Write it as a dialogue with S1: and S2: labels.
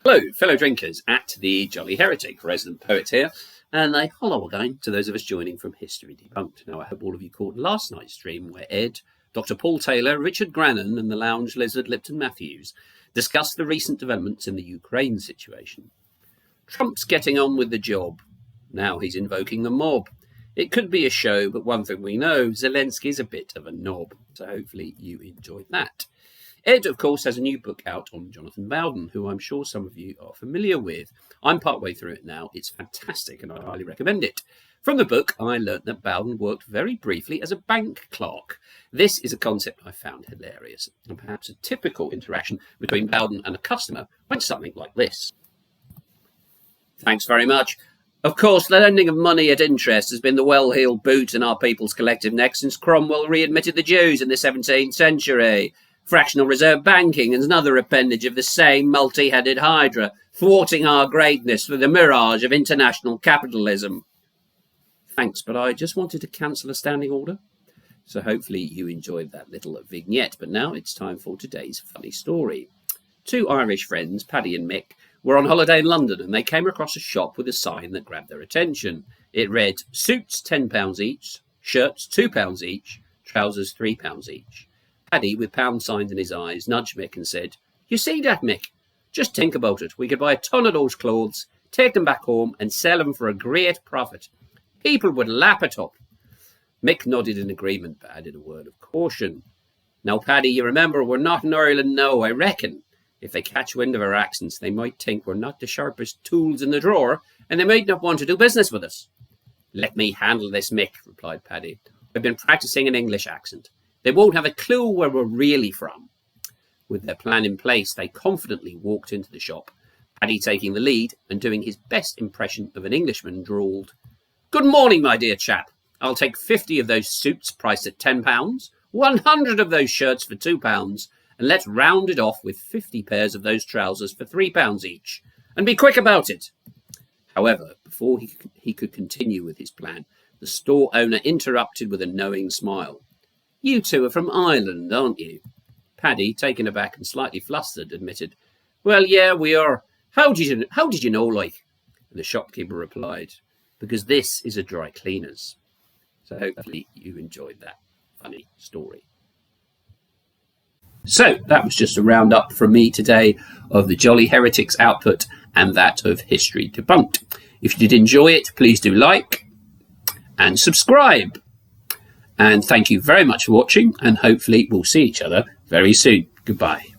S1: Hello, fellow drinkers at the Jolly Heretic, resident poet here, and a hello again to those of us joining from History Debunked. Now, I hope all of you caught last night's stream where Ed, Dr. Paul Taylor, Richard Grannon, and the lounge lizard Lipton Matthews discussed the recent developments in the Ukraine situation. Trump's getting on with the job. Now he's invoking the mob. It could be a show, but one thing we know, Zelensky's a bit of a knob, so hopefully you enjoyed that. Ed, of course, has a new book out on Jonathan Bowden, who I'm sure some of you are familiar with. I'm partway through it now. It's fantastic, and I highly recommend it. From the book, I learnt that Bowden worked very briefly as a bank clerk. This is a concept I found hilarious, and perhaps a typical interaction between Bowden and a customer went something like this. Thanks very much. Of course, the lending of money at interest has been the well-heeled boot in our people's collective neck since Cromwell readmitted the Jews in the 17th century. Fractional reserve banking is another appendage of the same multi-headed hydra, thwarting our greatness with the mirage of international capitalism. Thanks, but I just wanted to cancel a standing order. So hopefully you enjoyed that little vignette. But now it's time for today's funny story. Two Irish friends, Paddy and Mick, were on holiday in London and they came across a shop with a sign that grabbed their attention. It read, suits £10 each, shirts £2 each, trousers £3 each. Paddy, with pound signs in his eyes, nudged Mick and said, "You see that, Mick? Just think about it. We could buy a ton of those clothes, take them back home and sell them for a great profit. People would lap it up." Mick nodded in agreement, but added a word of caution. "Now, Paddy, you remember we're not in Ireland now, I reckon. If they catch wind of our accents, they might think we're not the sharpest tools in the drawer, and they might not want to do business with us." "Let me handle this, Mick," replied Paddy. "I've been practising an English accent. They won't have a clue where we're really from." With their plan in place, they confidently walked into the shop. Paddy, taking the lead and doing his best impression of an Englishman, drawled, "Good morning, my dear chap. I'll take 50 of those suits priced at £10, 100 of those shirts for £2, and let's round it off with 50 pairs of those trousers for £3 each. And be quick about it." However, before he could continue with his plan, the store owner interrupted with a knowing smile. "You two are from Ireland, aren't you?" Paddy, taken aback and slightly flustered, admitted, "Well, yeah, we are. How did you know, like?" And the shopkeeper replied, "Because this is a dry cleaner's." So hopefully you enjoyed that funny story. So that was just a roundup from me today of the Jolly Heretics output and that of History Debunked. If you did enjoy it, please do like and subscribe. And thank you very much for watching, and hopefully we'll see each other very soon. Goodbye.